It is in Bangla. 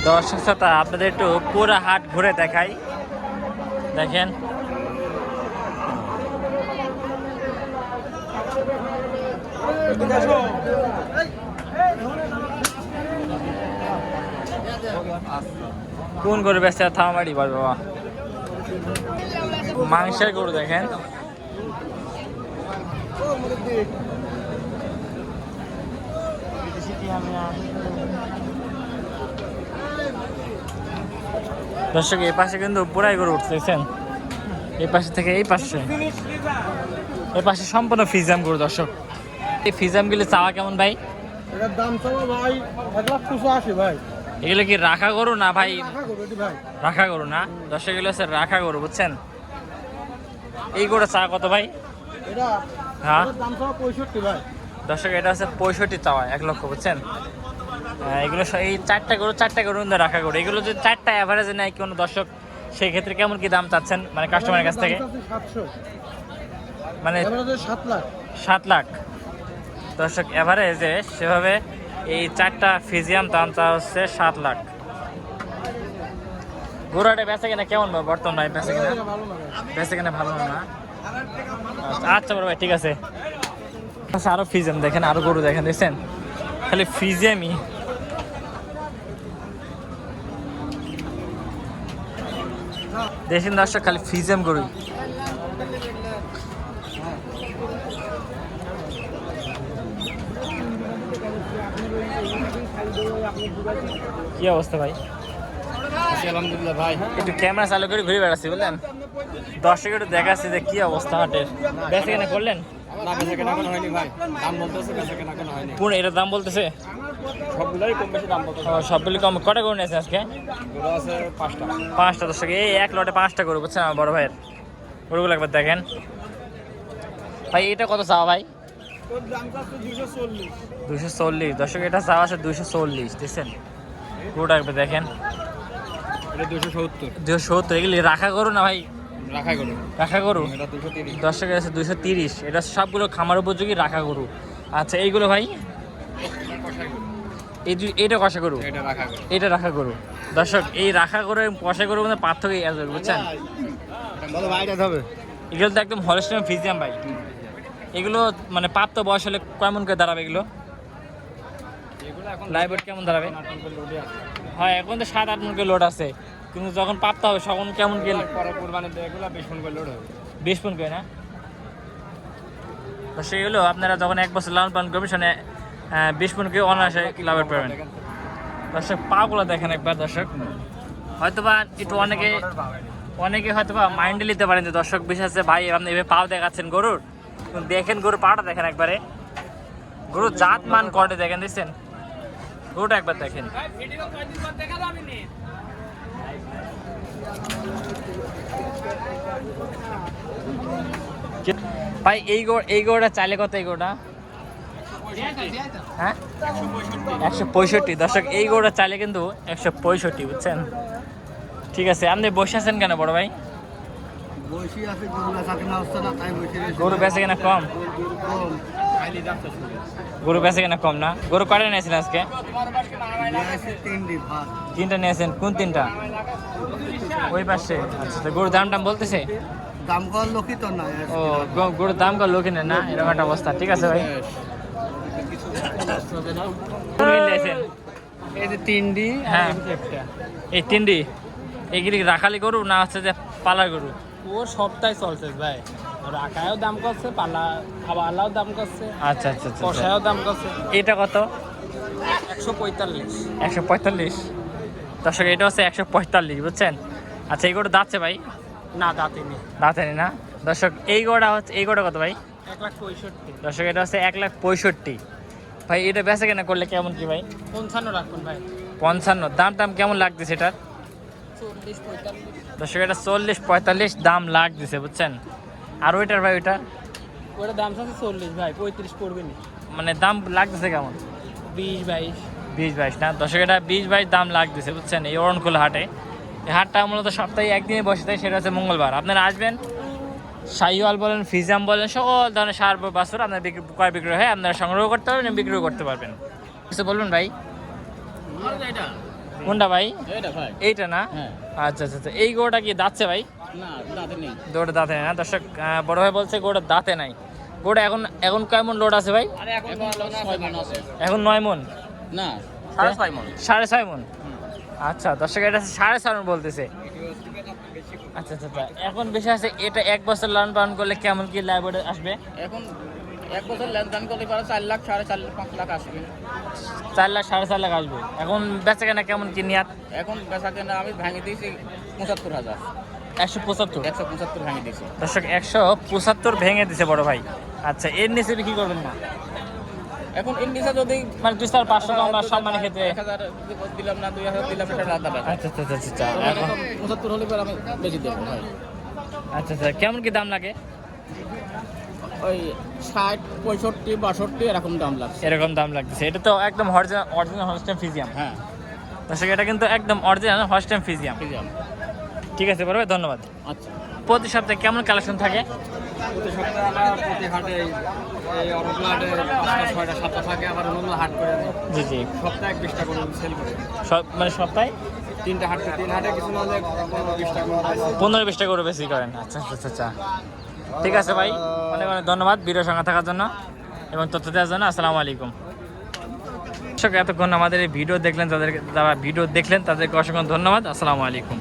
দর্শক শ্রোতা আপনাদের একটু পুরো হাট ঘুরে দেখাই। দেখেন কোন গরু বেচতে থামাবাড়ি বল বাবা, মাংসের গরু দেখেন। দর্শক এই পাশে কিন্তু পুরাই গরু উঠছে দেখছেন, এই পাশে থেকে এই পাশে সম্পূর্ণ ফিজাম গরু। দর্শক এই ফিজাম গুলি চাওয়া কেমন ভাই? এটার দাম চাওয়া ভাই 1,85,000 ভাই। এগুলো কি রাখা গরু না ভাই? রাখা গরু না দর্শক, এগুলো হচ্ছে রাখা গরু বুঝছেন। এই গরু চাওয়া কত ভাই? এটা হ্যাঁ দাম চাওয়া 65 ভাই। দর্শক এটা হচ্ছে 65 চাওয়া, 1 লক্ষ বুঝছেন। এগুলো এই চারটা গরু রাখা গরু, এগুলো যদি চারটা অ্যাভারেজে নেয় কোনো দর্শক, সেই ক্ষেত্রে কেমন কি দাম চাচ্ছেন মানে কাস্টমারের কাছ থেকে? 700, মানে 7 লাখ। 7 লাখ দর্শক অ্যাভারেজে সেভাবে এই চারটা ফিজিয়াম দাম চা হচ্ছে 7 লাখ। গরুটা বেচে কিনা কেমন বর্তমান ভাই? বেচে কিনা ভালো না? আচ্ছা বড় ভাই ঠিক আছে। আচ্ছা আরো ফিজিয়াম দেখেন, আরো গরু দেখেন, দেখছেন খালি ফিজিয়ামই। দেখেন দর্শক খালি ফিজিয়াম গরু। কি অবস্থা ভাই? আলহামদুলিল্লাহ ভাই, একটু ক্যামেরা চালু করে ঘুরে বেড়াচ্ছি বুঝলেন, দর্শক একটু দেখাচ্ছি যে কি অবস্থা হাটের। বেচে কেনা করলেন? না বেচা কেনা কোনো হয়নি ভাই, দাম বলতেছে, বেচা কেনা কোনো হয়নি। পুরো এটার দাম বলতেছে? সবগুলোই কম বেশি দাম বলতেছে। সবগুলি কম। কটা গরু নিয়েছে আজকে? গরু আছে 5টা। 5টা দর্শক, এই এক লটে 5টা গরু বুঝছেন আমার বড় ভাইয়ের। গরুগুলো একবার দেখেন ভাই। এটা কত চাওয়া ভাই? তোর দাম আছে 240। 240 দর্শক, এটা চাওয়া আছে 240 দেখছেন। গরুটা একবার দেখেন, এটা 270। 270 এগুলি রাখা গরু না ভাই? রাখা গরু। রাখা গরু এটা 230। দর্শকের আছে 230। এটা সবগুলো খামার উপযোগী রাখা গরু। আচ্ছা এইগুলো ভাই? এইটা কষা গরু, এটা রাখা গরু। এটা রাখা গরু। দর্শক এই রাখা গরু এবং কষা গরুর মধ্যে পার্থক্য আছে বুঝছেন। বলো ভাই এটা হবে। এগুলো তো একদম হলস্টাইন ফ্রিজিয়াম ভাই। এগুলো মানে প্রাপ্ত বয়স হলে কেমন করে দাঁড়াবে এগুলো? এগুলো এখন লাইভ ওয়েট কেমন দাঁড়াবে? লোডে আছে। হয় এখন তো 7-8 মণ করে লোড আছে, কিন্তু যখন প্রাপ্ত হবে তখন কেমন গেলে? পরে কুরবানিতে এগুলো 20 মণ করে লোড হবে। 20 মণ করে না? তো সেগুলো আপনারা যখন 1 বছর লালন পালন করবেন সেখানে 20 মণ করে অনায়াসে লাভের পাবেন। দর্শক পাগুলো দেখেন একবার দর্শক, হয়তোবা একটু অনেকে হয়তোবা মাইন্ডে নিতে পারেন যে দর্শক বিশেষ আছে ভাই আপনি এভাবে পাও দেখাচ্ছেন গরুর, দেখেন গরুর পাটা দেখেন একবারে, গরুর জাত মান করে দেখেন, দেখছেন গরুটা একবার দেখেন। ভাই এই গরুটা চাইলে কত? এই গরুটা হ্যাঁ 165 দর্শক, এই গরুটা চাইলে কিন্তু 165 বুঝছেন। ঠিক আছে, আপনি বসে আছেন কেন বড় ভাই? গরু বেচে কেনা কম? গরু বেচে কেনা কম না? গরু কয়টা নিয়েছেন আজকে? 3টা নিয়েছেন। কোন 3টা? ওই পাশে। আচ্ছা গরুর দাম বলতেছে? দাম কর লোকই তো না। ও গরুর দাম কর লোকে না, এরকম একটা অবস্থা। ঠিক আছে ভাই। এই যে 3ডি, হ্যাঁ এই 3ডি এইগুলি রাখালি গরু না হচ্ছে যে পালার গরু? ও সবটাই চলছে ভাই, রাখায়ও দাম করছে, পালাও দাম করছে। আচ্ছা আচ্ছা আচ্ছা। কষায়ও দাম করছে। এটা কত? 145। 145 দর্শক, এটা হচ্ছে 145 বুঝছেন। আচ্ছা এই গরুটা দাঁতছে ভাই? না দাঁতেনি। দাঁতেনি না দর্শক। এই গরুটা কত ভাই? 1,65,000 দর্শক এটা হচ্ছে 1,65,000 ভাই। এটা বেচা কেনা করলে কেমন কি ভাই? 55 রাখুন ভাই। 55 দাম কেমন লাগতেছে এটার? 40-45। দর্শক এটা 40-45 দাম লাগতেছে বুঝছেন। আর ওইটার ভাই ওইটা দাম আছে 40 ভাই, 35 পড়বে না। মানে দাম লাগতেছে কেমন? 20-22। 20-22 না দর্শক, এটা 20-22 দাম লাগতেছে বুঝছেন এই অরণকুলা হাটে। এই হাটটা মূলত সপ্তাহে একদিনে বসে থাকে, সেটা হচ্ছে মঙ্গলবার। আপনারা আসবেন, শাহিওয়াল বলেন, ফিজাম বলেন, সকল ধরনের সার বাছুর আপনার ক্রয় বিক্রয় হয়, আপনারা সংগ্রহ করতে পারবেন এবং বিক্রয় করতে পারবেন। কিছু বলবেন ভাই? কোনটা ভাই? এটা ভাই। এইটা না? হ্যাঁ। আচ্ছা আচ্ছা আচ্ছা। এই গরুটা কি দাঁতছে ভাই? না, দাঁতে নেই। গরুটা দাঁতে নেই না দর্শক, বড় ভাই বলছে গরুটা দাঁতে নাই। গরুটা এখন এখন কেমন লোড আছে ভাই? আরে এখন 6 মণ আছে। এখন 9 মন, না, 6.5 মণ। 6.5 মন। আচ্ছা দর্শক, এটা 6.5 মন বলতেছে। আচ্ছা আচ্ছা আচ্ছা। এখন বেশি আছে, এটা 1 বছর লালন পালন করলে কেমন কি লাভ আসবে? এখন 1 বছর লেনদেন করলে পারে 4 লাখ, 4.5 লাখ, 5 লাখ আসবে। 4 লাখ 4.5 লাখ আসবে। এখন বেচা কেনা কেমন কি নিয়াত? এখন বেচা কেনা আমি ভাঙে দিয়েছি 75,000। 175। 175 ভাঙে দিয়েছি। দর্শক 175 ভেঙে দিছে বড় ভাই। আচ্ছা, এর নিচে বিক্রি করবেন না? এখন ইন্ডিসা যদি মানে 2-4-500 টাকা আমরা সম্মানের ক্ষেত্রে। 1000 দিলাম না, 2000 দিলাম, এটা আলাদা ব্যাপার। আচ্ছা আচ্ছা আচ্ছা আচ্ছা। এখন 75 হলে পরে আমি বেশি দেবো ভাই। আচ্ছা আচ্ছা, কেমন কি দাম লাগে? ওই 60, 65, 62 এরকম দাম লাগছে। এরকম দাম লাগতেছে। এটা তো একদম অরিজিনাল হলস্টাইন ফ্রিজিয়াম। হ্যাঁ, দর্শক এটা কিন্তু একদম অরিজিনাল হলস্টাইন ফ্রিজিয়াম। ঠিক আছে। ঠিক আছে বড় ভাই, ধন্যবাদ। আচ্ছা। প্রতি সপ্তাহে কেমন কালেকশন থাকে? প্রতি সপ্তাহে আমরা প্রতি হাটে এই অরবলা হাটে 5টা 6টা 7টা থাকে, আবার অন্য হাট করে দিই। জি জি। সপ্তাহে 20টা করে সেল করি। মানে সপ্তাহে 3টা হাটে, 3 হাটে কিছু না হলে 15-20টা করে 15-20টা করে বেশি করেন। আচ্ছা আচ্ছা আচ্ছা। ঠিক আছে ভাই, অনেক অনেক ধন্যবাদ ভিডিওর সঙ্গে থাকার জন্য এবং তথ্য দেওয়ার জন্য। আসসালামু আলাইকুম। দর্শক এতক্ষণ আমাদের এই ভিডিও দেখলেন, যারা ভিডিও দেখলেন তাদেরকে অসংখ্য ধন্যবাদ। আসসালামু আলাইকুম।